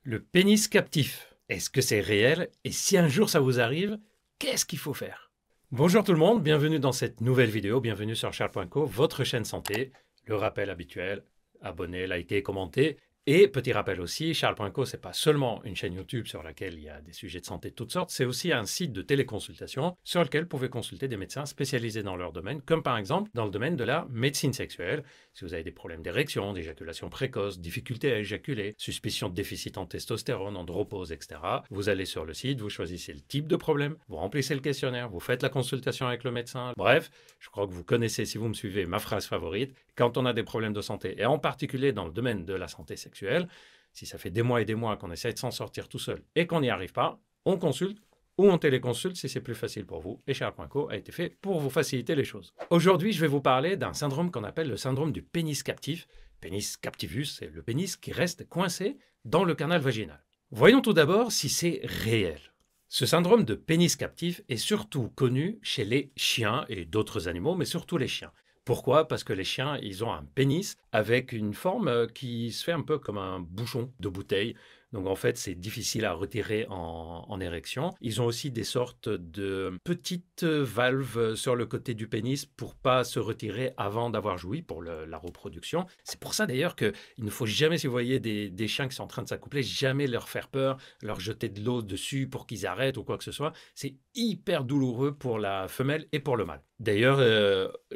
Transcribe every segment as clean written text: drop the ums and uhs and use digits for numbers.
Le pénis captif, est-ce que c'est réel? Et si un jour ça vous arrive, qu'est-ce qu'il faut faire? Bonjour tout le monde, bienvenue dans cette nouvelle vidéo, bienvenue sur Charles.co, votre chaîne santé. Le rappel habituel, abonnez, likez, commentez. Et petit rappel aussi, Charles.co, c'est pas seulement une chaîne YouTube sur laquelle il y a des sujets de santé de toutes sortes, c'est aussi un site de téléconsultation sur lequel vous pouvez consulter des médecins spécialisés dans leur domaine, comme par exemple dans le domaine de la médecine sexuelle. Si vous avez des problèmes d'érection, d'éjaculation précoce, difficultés à éjaculer, suspicion de déficit en testostérone, andropause, etc., vous allez sur le site, vous choisissez le type de problème, vous remplissez le questionnaire, vous faites la consultation avec le médecin. Bref, je crois que vous connaissez, si vous me suivez, ma phrase favorite. Quand on a des problèmes de santé, et en particulier dans le domaine de la santé sexuelle, si ça fait des mois et des mois qu'on essaie de s'en sortir tout seul et qu'on n'y arrive pas, on consulte ou on téléconsulte si c'est plus facile pour vous. Et Charles.co a été fait pour vous faciliter les choses. Aujourd'hui, je vais vous parler d'un syndrome qu'on appelle le syndrome du pénis captif. Pénis captivus, c'est le pénis qui reste coincé dans le canal vaginal. Voyons tout d'abord si c'est réel. Ce syndrome de pénis captif est surtout connu chez les chiens et d'autres animaux, mais surtout les chiens. Pourquoi? Parce que les chiens, ils ont un pénis avec une forme qui se fait un peu comme un bouchon de bouteille. Donc en fait, c'est difficile à retirer en érection. Ils ont aussi des sortes de petites valves sur le côté du pénis pour pas se retirer avant d'avoir joui pour la reproduction. C'est pour ça d'ailleurs qu'il ne faut jamais, si vous voyez des chiens qui sont en train de s'accoupler, jamais leur faire peur, leur jeter de l'eau dessus pour qu'ils arrêtent ou quoi que ce soit. C'est hyper douloureux pour la femelle et pour le mâle. D'ailleurs,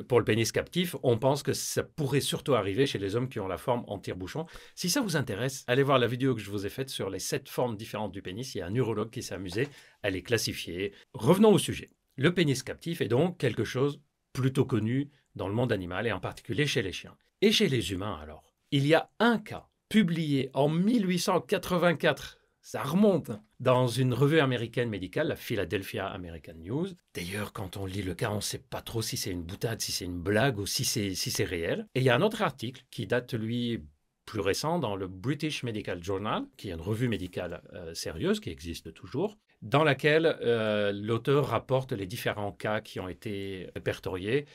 pour le pénis captif, on pense que ça pourrait surtout arriver chez les hommes qui ont la forme en tire-bouchon. Si ça vous intéresse, allez voir la vidéo que je vous ai faite sur les 7 formes différentes du pénis. Il y a un urologue qui s'est amusé à les classifier. Revenons au sujet. Le pénis captif est donc quelque chose plutôt connu dans le monde animal et en particulier chez les chiens. Et chez les humains alors? Il y a un cas publié en 1884. Ça remonte dans une revue américaine médicale, la Philadelphia American News. D'ailleurs, quand on lit le cas, on ne sait pas trop si c'est une boutade, si c'est une blague ou si c'est réel. Et il y a un autre article qui date, lui, plus récent, dans le British Medical Journal, qui est une revue médicale sérieuse, qui existe toujours, dans laquelle l'auteur rapporte les différents cas qui ont été répertoriés.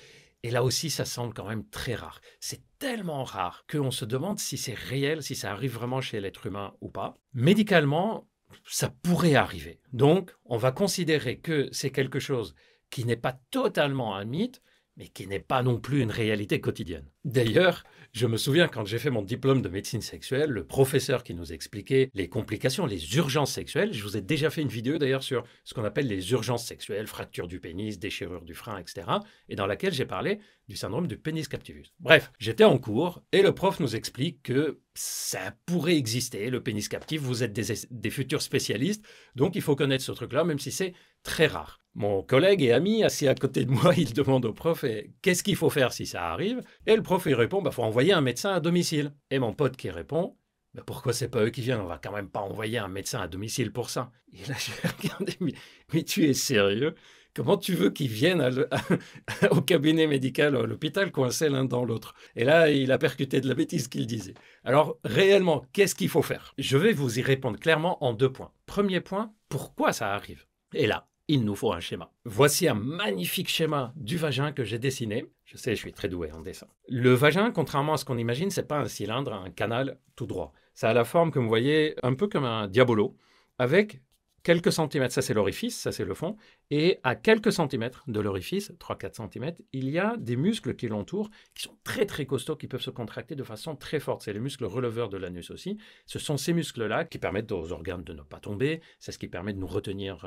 Et là aussi, ça semble quand même très rare. C'est tellement rare qu'on se demande si c'est réel, si ça arrive vraiment chez l'être humain ou pas. Médicalement, ça pourrait arriver. Donc, on va considérer que c'est quelque chose qui n'est pas totalement un mythe, mais qui n'est pas non plus une réalité quotidienne. D'ailleurs, je me souviens quand j'ai fait mon diplôme de médecine sexuelle, le professeur qui nous expliquait les complications, les urgences sexuelles, je vous ai déjà fait une vidéo d'ailleurs sur ce qu'on appelle les urgences sexuelles, fracture du pénis, déchirure du frein, etc. et dans laquelle j'ai parlé du syndrome du pénis captivus. Bref, j'étais en cours et le prof nous explique que ça pourrait exister, le pénis captif, vous êtes des futurs spécialistes, donc il faut connaître ce truc-là, même si c'est très rare. Mon collègue et ami assis à côté de moi, il demande au prof qu'est-ce qu'il faut faire si ça arrive? Et le prof il répond faut envoyer un médecin à domicile. Et mon pote qui répond pourquoi c'est pas eux qui viennent? On va quand même pas envoyer un médecin à domicile pour ça. Et là j'ai regardé, mais tu es sérieux? Comment tu veux qu'ils viennent au cabinet médical, à l'hôpital, coincés l'un dans l'autre? Et là, il a percuté de la bêtise qu'il disait. Alors, réellement, qu'est-ce qu'il faut faire? Je vais vous y répondre clairement en 2 points. Premier point, pourquoi ça arrive? Et là, il nous faut un schéma. Voici un magnifique schéma du vagin que j'ai dessiné. Je sais, je suis très doué en dessin. Le vagin, contrairement à ce qu'on imagine, c'est pas un cylindre, un canal tout droit. Ça a la forme, comme vous voyez, un peu comme un diabolo, avec quelques centimètres, ça c'est l'orifice, ça c'est le fond, et à quelques centimètres de l'orifice, 3-4 centimètres, il y a des muscles qui l'entourent, qui sont très très costauds, qui peuvent se contracter de façon très forte. C'est les muscles releveurs de l'anus aussi. Ce sont ces muscles-là qui permettent aux organes de ne pas tomber, c'est ce qui permet de nous retenir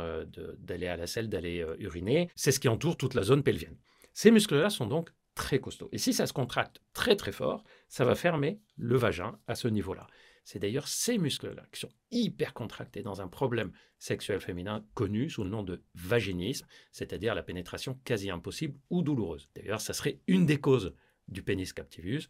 d'aller à la selle, d'aller uriner, c'est ce qui entoure toute la zone pelvienne. Ces muscles-là sont donc très costauds. Et si ça se contracte très très fort, ça va fermer le vagin à ce niveau-là. C'est d'ailleurs ces muscles-là qui sont hyper contractés dans un problème sexuel féminin connu sous le nom de vaginisme, c'est-à-dire la pénétration quasi impossible ou douloureuse. D'ailleurs, ça serait une des causes du pénis captivus.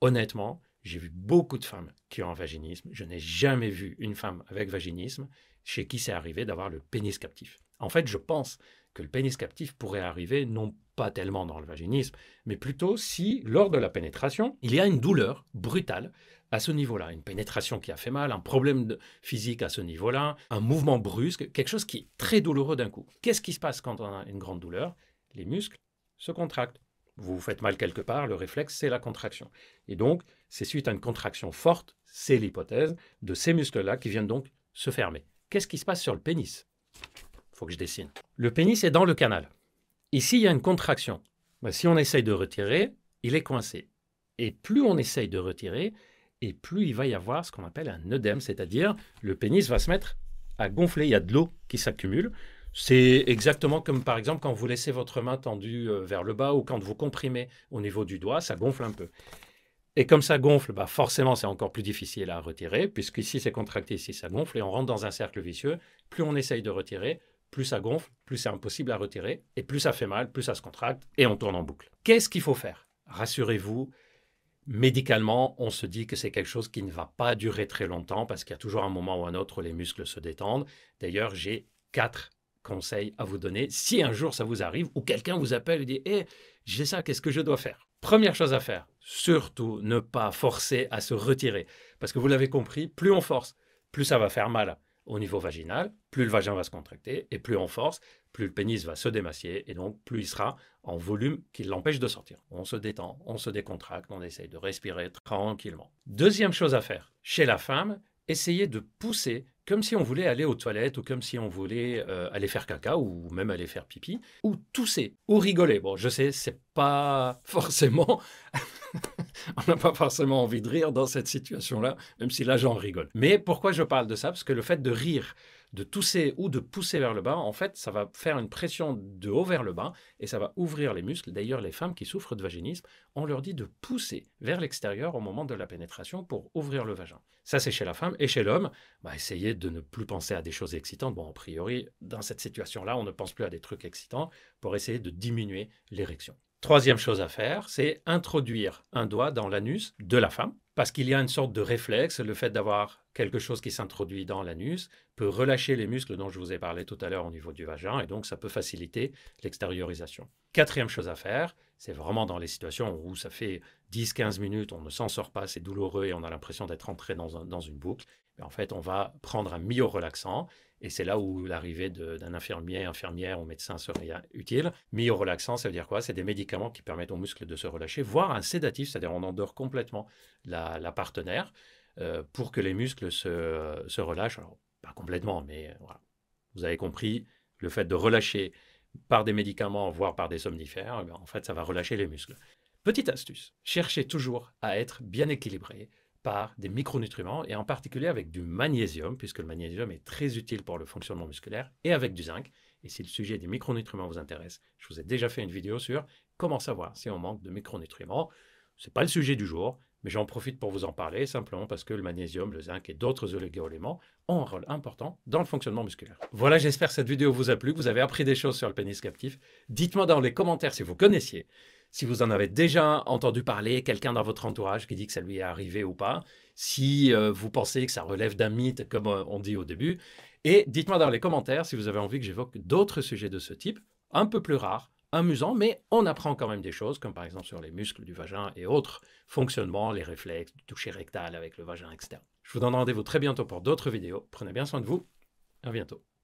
Honnêtement, j'ai vu beaucoup de femmes qui ont un vaginisme. Je n'ai jamais vu une femme avec vaginisme chez qui c'est arrivé d'avoir le pénis captif. En fait, je pense que le pénis captif pourrait arriver non pas tellement dans le vaginisme, mais plutôt si, lors de la pénétration, il y a une douleur brutale à ce niveau-là, une pénétration qui a fait mal, un problème physique à ce niveau-là, un mouvement brusque, quelque chose qui est très douloureux d'un coup. Qu'est-ce qui se passe quand on a une grande douleur? Les muscles se contractent. Vous vous faites mal quelque part, le réflexe, c'est la contraction. Et donc, c'est suite à une contraction forte, c'est l'hypothèse, de ces muscles-là qui viennent donc se fermer. Qu'est-ce qui se passe sur le pénis? Il faut que je dessine. Le pénis est dans le canal. Ici, il y a une contraction. Ben, si on essaye de retirer, il est coincé. Et plus on essaye de retirer, et plus il va y avoir ce qu'on appelle un œdème, c'est-à-dire le pénis va se mettre à gonfler, il y a de l'eau qui s'accumule. C'est exactement comme par exemple quand vous laissez votre main tendue vers le bas ou quand vous comprimez au niveau du doigt, ça gonfle un peu. Et comme ça gonfle, bah forcément c'est encore plus difficile à retirer, puisqu'ici c'est contracté, ici ça gonfle, et on rentre dans un cercle vicieux. Plus on essaye de retirer, plus ça gonfle, plus c'est impossible à retirer, et plus ça fait mal, plus ça se contracte, et on tourne en boucle. Qu'est-ce qu'il faut faire? Rassurez-vous, médicalement, on se dit que c'est quelque chose qui ne va pas durer très longtemps parce qu'il y a toujours un moment ou un autre où les muscles se détendent. D'ailleurs, j'ai 4 conseils à vous donner si un jour ça vous arrive ou quelqu'un vous appelle et dit « Hé, j'ai ça, qu'est-ce que je dois faire ?» Première chose à faire, surtout ne pas forcer à se retirer. Parce que vous l'avez compris, plus on force, plus ça va faire mal au niveau vaginal, plus le vagin va se contracter et plus on force, plus le pénis va se démacier et donc plus il sera en volume qui l'empêche de sortir. On se détend, on se décontracte, on essaye de respirer tranquillement. Deuxième chose à faire, chez la femme, essayez de pousser comme si on voulait aller aux toilettes ou comme si on voulait aller faire caca ou même aller faire pipi, ou tousser, ou rigoler. Bon, je sais, c'est pas forcément... On n'a pas forcément envie de rire dans cette situation-là, même si là, j'en rigole. Mais pourquoi je parle de ça? Parce que le fait de rire, de tousser ou de pousser vers le bas, en fait, ça va faire une pression de haut vers le bas et ça va ouvrir les muscles. D'ailleurs, les femmes qui souffrent de vaginisme, on leur dit de pousser vers l'extérieur au moment de la pénétration pour ouvrir le vagin. Ça, c'est chez la femme. Et chez l'homme, essayez de ne plus penser à des choses excitantes. Bon, a priori, dans cette situation-là, on ne pense plus à des trucs excitants pour essayer de diminuer l'érection. Troisième chose à faire, c'est introduire un doigt dans l'anus de la femme, parce qu'il y a une sorte de réflexe, le fait d'avoir quelque chose qui s'introduit dans l'anus peut relâcher les muscles dont je vous ai parlé tout à l'heure au niveau du vagin, et donc ça peut faciliter l'extériorisation. Quatrième chose à faire, c'est vraiment dans les situations où ça fait 10-15 minutes, on ne s'en sort pas, c'est douloureux et on a l'impression d'être entré dans une boucle. Mais en fait, on va prendre un myorelaxant. Et c'est là où l'arrivée d'un infirmier, infirmière ou médecin serait utile. Myorelaxant, ça veut dire quoi? C'est des médicaments qui permettent aux muscles de se relâcher, voire un sédatif, c'est-à-dire on endort complètement la partenaire pour que les muscles se relâchent. Alors, pas complètement, mais voilà. Vous avez compris, le fait de relâcher par des médicaments, voire par des somnifères, en fait, ça va relâcher les muscles. Petite astuce, cherchez toujours à être bien équilibré par des micronutriments et en particulier avec du magnésium, puisque le magnésium est très utile pour le fonctionnement musculaire, et avec du zinc. Et si le sujet des micronutriments vous intéresse, je vous ai déjà fait une vidéo sur comment savoir si on manque de micronutriments. Ce n'est pas le sujet du jour, mais j'en profite pour vous en parler simplement parce que le magnésium, le zinc et d'autres oligo-éléments ont un rôle important dans le fonctionnement musculaire. Voilà, j'espère que cette vidéo vous a plu, que vous avez appris des choses sur le pénis captif. Dites-moi dans les commentaires si vous connaissiez, si vous en avez déjà entendu parler, quelqu'un dans votre entourage qui dit que ça lui est arrivé ou pas, si vous pensez que ça relève d'un mythe, comme on dit au début. Et dites-moi dans les commentaires si vous avez envie que j'évoque d'autres sujets de ce type, un peu plus rares, amusants, mais on apprend quand même des choses, comme par exemple sur les muscles du vagin et autres fonctionnements, les réflexes, du toucher rectal avec le vagin, etc. Je vous donne rendez-vous très bientôt pour d'autres vidéos. Prenez bien soin de vous. À bientôt.